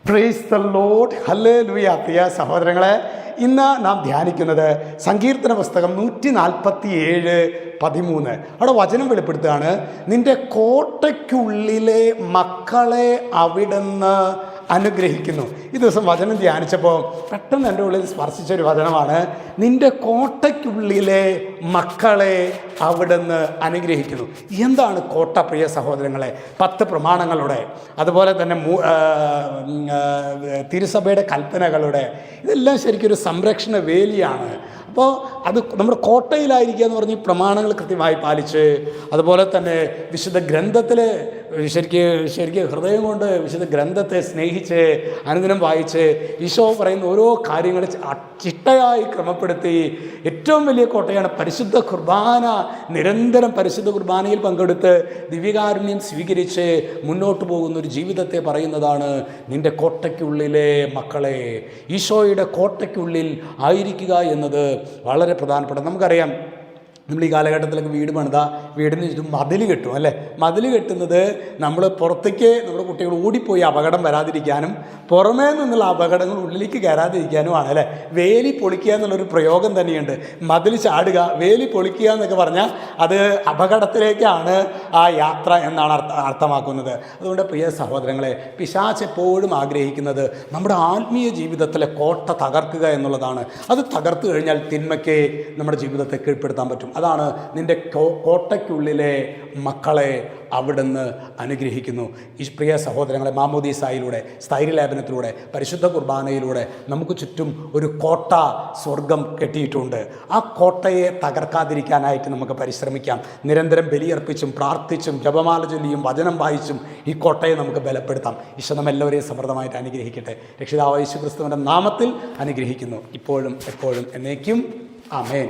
Price the lord, hallelujah. പ്രിയ സഹോദരങ്ങളെ, ഇന്ന് നാം ധ്യാനിക്കുന്നത് സങ്കീർത്തന പുസ്തകം 147:13. അവിടെ വചനം വെളിപ്പെടുത്തുകയാണ്, നിന്റെ കോട്ടയ്ക്കുള്ളിലെ മക്കളെ അവിടുന്ന് അനുഗ്രഹിക്കുന്നു. ഈ ദിവസം വചനം ധ്യാനിച്ചപ്പോൾ പെട്ടെന്ന് എൻ്റെ ഉള്ളിൽ സ്പർശിച്ചൊരു വചനമാണ്, നിന്റെ കോട്ടയ്ക്കുള്ളിലെ മക്കളെ അവിടുന്ന് അനുഗ്രഹിക്കുന്നു. എന്താണ് കോട്ട? പ്രിയ സഹോദരങ്ങളെ, 10 പ്രമാണങ്ങളുടെ, അതുപോലെ തന്നെ തിരുസഭയുടെ കൽപ്പനകളുടെ, ഇതെല്ലാം ശരിക്കും ഒരു സംരക്ഷണ വേലിയാണ്. അപ്പോൾ അത് നമ്മുടെ കോട്ടയിലായിരിക്കുക എന്ന് പറഞ്ഞ് പ്രമാണങ്ങൾ കൃത്യമായി പാലിച്ച്, അതുപോലെ തന്നെ വിശുദ്ധ ഗ്രന്ഥത്തിൽ ശരിക്കും ഹൃദയം കൊണ്ട് വിശുദ്ധ ഗ്രന്ഥത്തെ സ്നേഹിച്ച് അനുദിനം വായിച്ച് ഈശോ പറയുന്ന ഓരോ കാര്യങ്ങൾ ചിട്ടയായി ക്രമപ്പെടുത്തി, ഏറ്റവും വലിയ കോട്ടയാണ് പരിശുദ്ധ കുർബാന. നിരന്തരം പരിശുദ്ധ കുർബാനയിൽ പങ്കെടുത്ത് ദിവ്യകാരുണ്യം സ്വീകരിച്ച് മുന്നോട്ട് പോകുന്ന ഒരു ജീവിതത്തെ പറയുന്നതാണ് നിൻ്റെ കോട്ടയ്ക്കുള്ളിലെ മക്കളെ. ഈശോയുടെ കോട്ടയ്ക്കുള്ളിൽ ആയിരിക്കുക എന്നത് വളരെ പ്രധാനപ്പെട്ട. നമുക്കറിയാം, നമ്മൾ ഈ കാലഘട്ടത്തിലൊക്കെ വീട് പണിതാ വീടിന് ചുറ്റും മതിൽ കെട്ടും അല്ലേ. മതിൽ കെട്ടുന്നത് നമ്മൾ പുറത്തേക്ക് നമ്മുടെ കുട്ടികൾ ഓടിപ്പോയി അപകടം വരാതിരിക്കാനും പുറമേ നിന്നുള്ള അപകടങ്ങൾ ഉള്ളിലേക്ക് കയറാതിരിക്കാനുമാണ് അല്ലേ. വേലി പൊളിക്കുക എന്നുള്ളൊരു പ്രയോഗം തന്നെയുണ്ട്. മതിൽ ചാടുക, വേലി പൊളിക്കുക എന്നൊക്കെ പറഞ്ഞാൽ അത് അപകടത്തിലേക്കാണ് ആ യാത്ര എന്നാണ് അർത്ഥമാക്കുന്നത്. അതുകൊണ്ട് പ്രിയ സഹോദരങ്ങളെ, പിശാച് എപ്പോഴും ആഗ്രഹിക്കുന്നത് നമ്മുടെ ആത്മീയ ജീവിതത്തിലെ കോട്ട തകർക്കുക എന്നുള്ളതാണ്. അത് തകർത്തു കഴിഞ്ഞാൽ തിന്മയ്ക്ക് നമ്മുടെ ജീവിതത്തെ കീഴ്പ്പെടുത്താൻ പറ്റും. അതാണ് നിൻ്റെ കോട്ടയ്ക്കുള്ളിലെ മക്കളെ അവിടുന്ന് അനുഗ്രഹിക്കുന്നു. ഈ പ്രിയ സഹോദരങ്ങളെ, മാമോദീസായിലൂടെ, സ്ഥൈര്യലേപനത്തിലൂടെ, പരിശുദ്ധ കുർബാനയിലൂടെ നമുക്ക് ചുറ്റും ഒരു കോട്ട സ്വർഗം കെട്ടിയിട്ടുണ്ട്. ആ കോട്ടയെ തകർക്കാതിരിക്കാനായിട്ട് നമുക്ക് പരിശ്രമിക്കാം. നിരന്തരം ബലിയർപ്പിച്ചും പ്രാർത്ഥിച്ചും ജപമാല ചൊല്ലിയും വചനം വായിച്ചും ഈ കോട്ടയെ നമുക്ക് ബലപ്പെടുത്താം. ഈശോ നമ്മെല്ലാവരെയും സമൃദ്ധമായിട്ട് അനുഗ്രഹിക്കട്ടെ. രക്ഷിതാവായ യേശു ക്രിസ്തുവിൻ്റെ നാമത്തിൽ അനുഗ്രഹിക്കുന്നു, ഇപ്പോഴും എപ്പോഴും എന്നേക്കും. ആമേൻ.